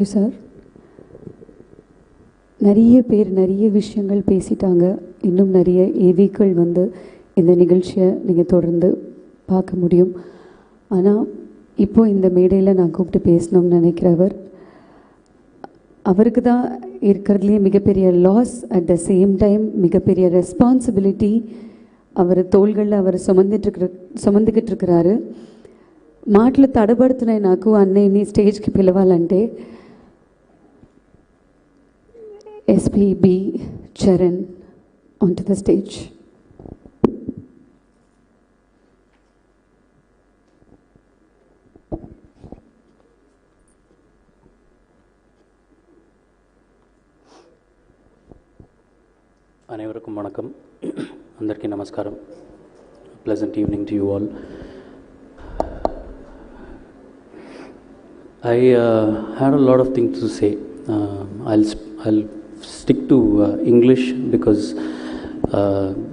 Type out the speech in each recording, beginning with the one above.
Sir, நிறைய பேர் நிறைய விஷயங்கள் பேசிட்டாங்க. இன்னும் நிறைய ஏவிக்கள் வந்து இந்த நிகழ்ச்சியை நீங்கள் தொடர்ந்து பார்க்க முடியும். ஆனால் இப்போது இந்த மேடையில் நான் கூப்பிட்டு பேசணும்னு நினைக்கிறவர் அவருக்கு தான் இருக்கிறதுலேயே மிகப்பெரிய loss, at the same time மிகப்பெரிய ரெஸ்பான்சிபிலிட்டி அவர் తోள்களில் அவர் సుమందికిట్టు இருக்கிறாரு. మాటలు తడబడుతున్నాయి నాకు అన్నయ్యని స్టేజ్కి పిలవాలంటే. SPB Charan onto the stage. அனைவருக்கும் வணக்கம். అందరికీ నమస్కారం. Pleasant evening to you all. I had a lot of things to say. I'll stick to English because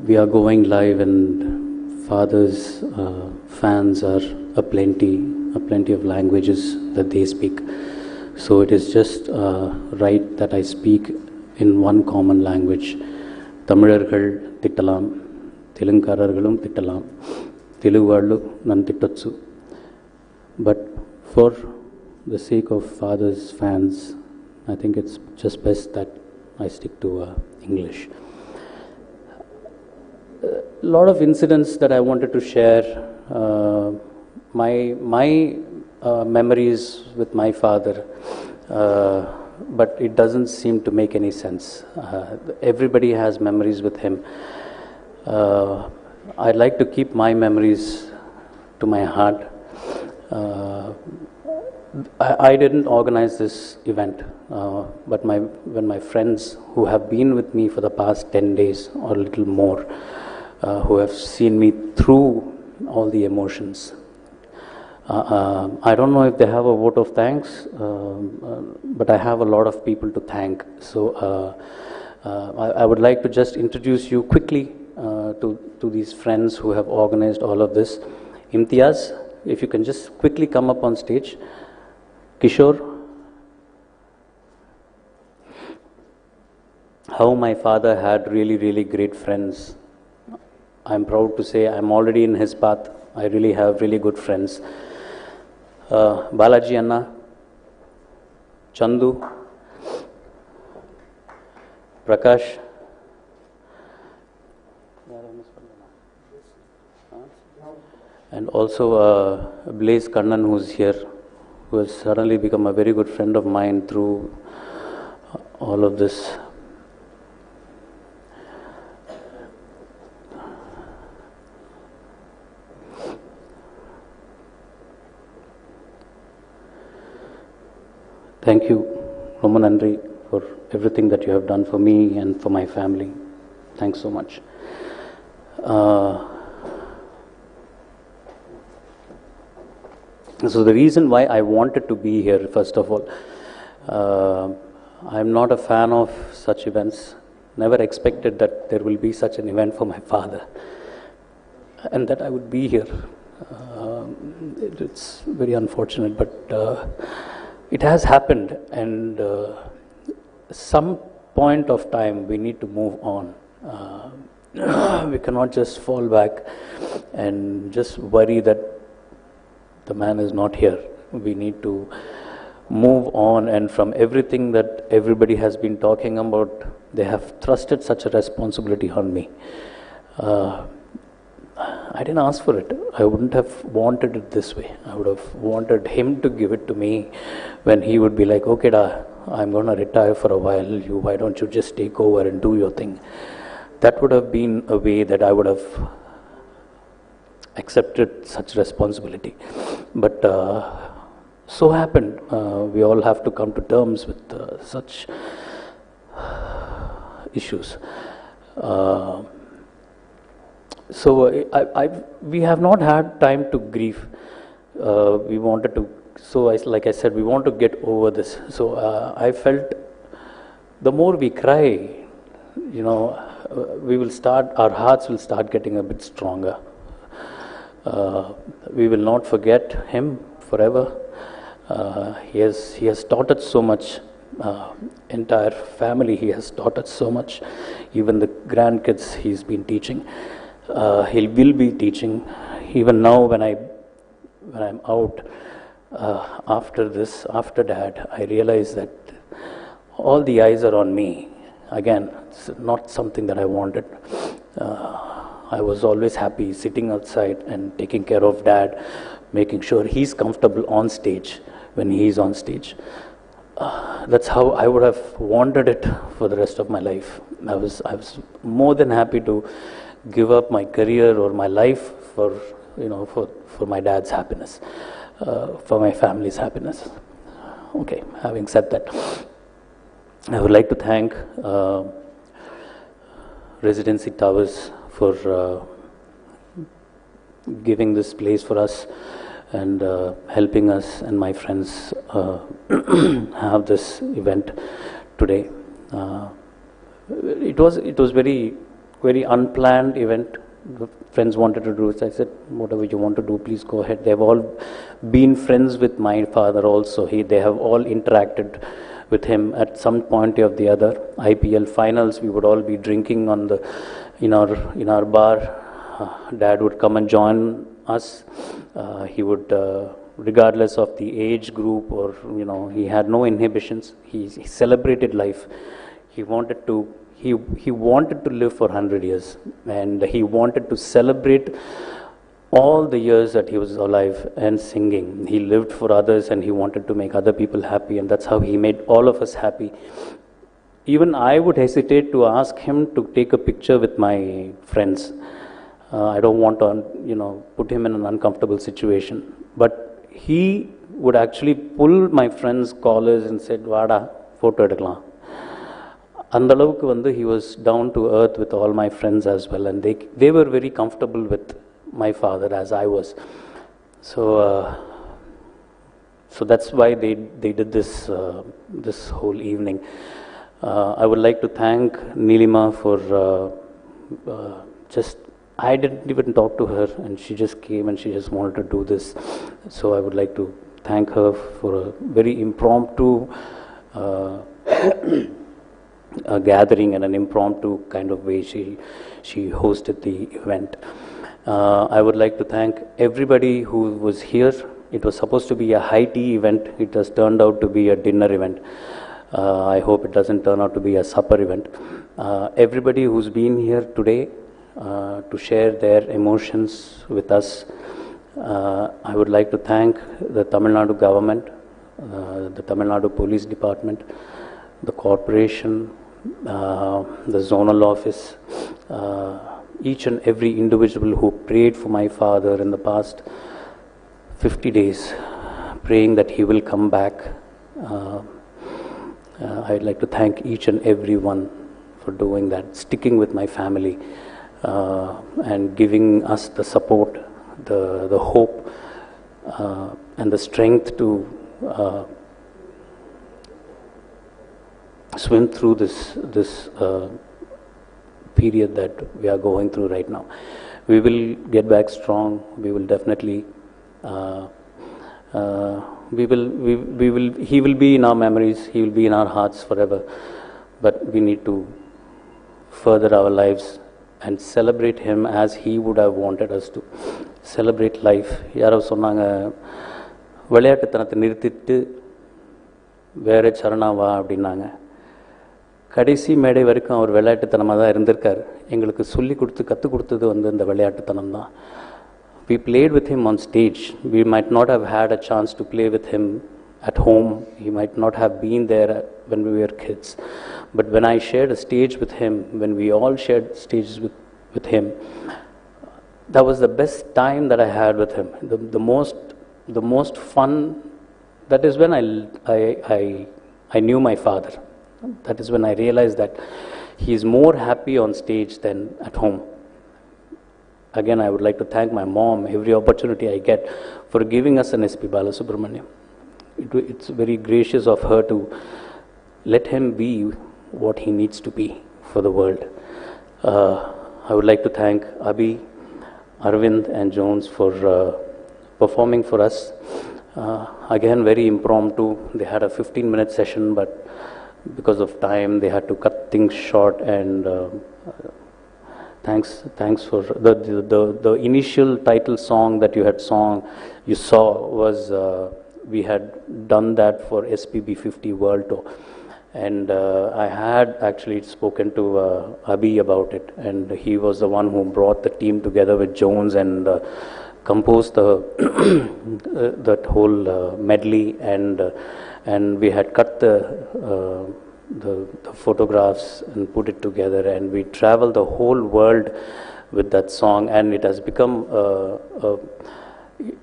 we are going live and fathers fans are a plenty of languages that they speak. So it is just right that I speak in one common language. Tamizhargal tittalam, Telungarargalum tittalam, Telugu nan tittotsu. But for the sake of fathers fans, I think it's just best that I stick to English. A lot of incidents that I wanted to share, my memories with my father, but it doesn't seem to make any sense. Everybody has memories with him. I'd like to keep my memories to my heart. I didn't organize this event, but when my friends who have been with me for the past 10 days or a little more, who have seen me through all the emotions, I don't know if they have a vote of thanks, but I have a lot of people to thank. So I would like to just introduce you quickly to these friends who have organized all of this. Imtiaz, if you can just quickly come up on stage. Kishore, how my father had really great friends. I'm proud to say I'm already in his path. I really have really good friends. Balaji Anna, Chandu, Prakash, and also Blaze Kannan, who's here, who has suddenly become a very good friend of mine through all of this. Thank you, Roman Andri, for everything that you have done for me and for my family. Thanks so much. So the reason why I wanted to be here, first of all, I'm not a fan of such events. Never expected that there will be such an event for my father and that I would be here. It's very unfortunate, but it has happened, and some point of time we need to move on. We cannot just fall back and just worry that the man is not here. We need to move on, and from everything that everybody has been talking about, they have thrusted such a responsibility on me. I didn't ask for it. I wouldn't have wanted it this way. I would have wanted him to give it to me when he would be like, okay, da, I'm going to retire for a while. Why don't you just take over and do your thing? That would have been a way that I would have accepted such responsibility. But so happened. We all have to come to terms with such issues. So we have not had time to grieve. We wanted to, like I said, we want to get over this. So I felt the more we cry, our hearts will start getting a bit stronger. We will not forget him forever. He has taught us so much. Entire family, he has taught us so much. Even the grandkids, he's been teaching. He will be teaching. Even now, when I'm out after this, after Dad, I realize that all the eyes are on me. Again, it's not something that I wanted. I was always happy sitting outside and taking care of Dad, making sure he's comfortable on stage when he's on stage. That's how I would have wanted it for the rest of my life. I was more than happy to give up my career or my life for my dad's happiness, for my family's happiness. Okay, having said that, I would like to thank Residency Towers for giving this place for us and helping us and my friends have this event today. It was very unplanned event. The friends wanted to do it. I said, whatever you want to do, please go ahead. They've all been friends with my father also. They have all interacted with him at some point or the other. IPL finals, we would all be drinking in our bar. Dad would come and join us. He would, regardless of the age group or he had no inhibitions. He celebrated life. He wanted to live for 100 years, and he wanted to celebrate all the years that he was alive and singing. He lived for others, and he wanted to make other people happy, and that's how he made all of us happy. Even I would hesitate to ask him to take a picture with my friends. I don't want to, put him in an uncomfortable situation. But he would actually pull my friends' collars and said, "Vada, photo edukkalam." Andalavuku he was down to earth with all my friends as well, and they were very comfortable with my father as I was. So that's why they did this whole evening. I would like to thank Neelima for I didn't even talk to her, and she just came and she just wanted to do this. So I would like to thank her for a very impromptu a gathering and an impromptu kind of way she hosted the event. I would like to thank everybody who was here. It was supposed to be a high tea event. It has turned out to be a dinner event. I hope it doesn't turn out to be a supper event. Everybody who's been here today to share their emotions with us. I would like to thank the Tamil Nadu government, the Tamil Nadu Police Department, the corporation, the zonal office, each and every individual who prayed for my father in the past 50 days, praying that he will come back. I'd like to thank each and every one for doing that, sticking with my family, and giving us the support, the hope, and the strength to swim through this period that we are going through right now. We will get back strong. We will definitely. He will be in our memories. He will be in our hearts forever. But we need to further our lives and celebrate him as he would have wanted us to celebrate life. யாரோ சொன்னாங்க, விளையாட்டுத்தனத்தை நிறுத்திட்டு வேற சரணா வா அப்படின்னாங்க. கடைசி மேடை வரைக்கும் அவர் விளையாட்டுத்தனமாக தான் இருந்திருக்கார். எங்களுக்கு சொல்லி கொடுத்து கற்றுக் கொடுத்தது இந்த விளையாட்டுத்தனம் தான். We played with him on stage. We might not have had a chance to play with him at home. He might not have been there when we were kids. But when I shared a stage with him, when we all shared stages with him, that was the best time that I had with him. The most fun. That is when I knew my father. That is when I realized that he is more happy on stage than at home. Again, I would like to thank my mom every opportunity I get for giving us an SP Balasubramaniam. It's very gracious of her to let him be what he needs to be for the world. I would like to thank Abhi, Arvind and Jones for performing for us. Again, very impromptu. They had a 15-minute session, but because of time, they had to cut things short. And thanks for the initial title song that you saw was we had done that for SPB 50 World Tour. And I had actually spoken to Abhi about it, and he was the one who brought the team together with Jones and composed that whole medley, and we had cut the photographs and put it together, and we traveled the whole world with that song, and it has become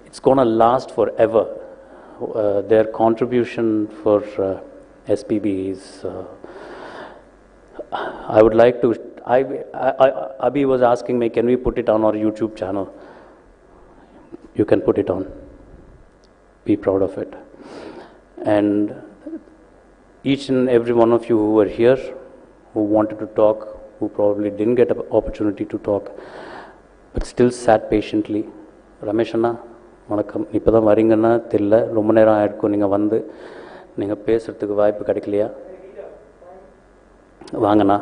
it's gonna last forever. Their contribution for SPB is I would like to Abhi was asking me, can we put it on our YouTube channel? You can put it on. Be proud of it. And each and every one of you who were here, who wanted to talk, who probably didn't get an opportunity to talk, but still sat patiently. Ramesh Anna, வணக்கம். இப்போ தான் வரீங்கன்னா தெரியல, ரொம்ப நேரம் ஆயிருக்கும் நீங்கள் வந்து. நீங்கள் பேசுகிறதுக்கு வாய்ப்பு கிடைக்கலையா? வாங்கண்ணா.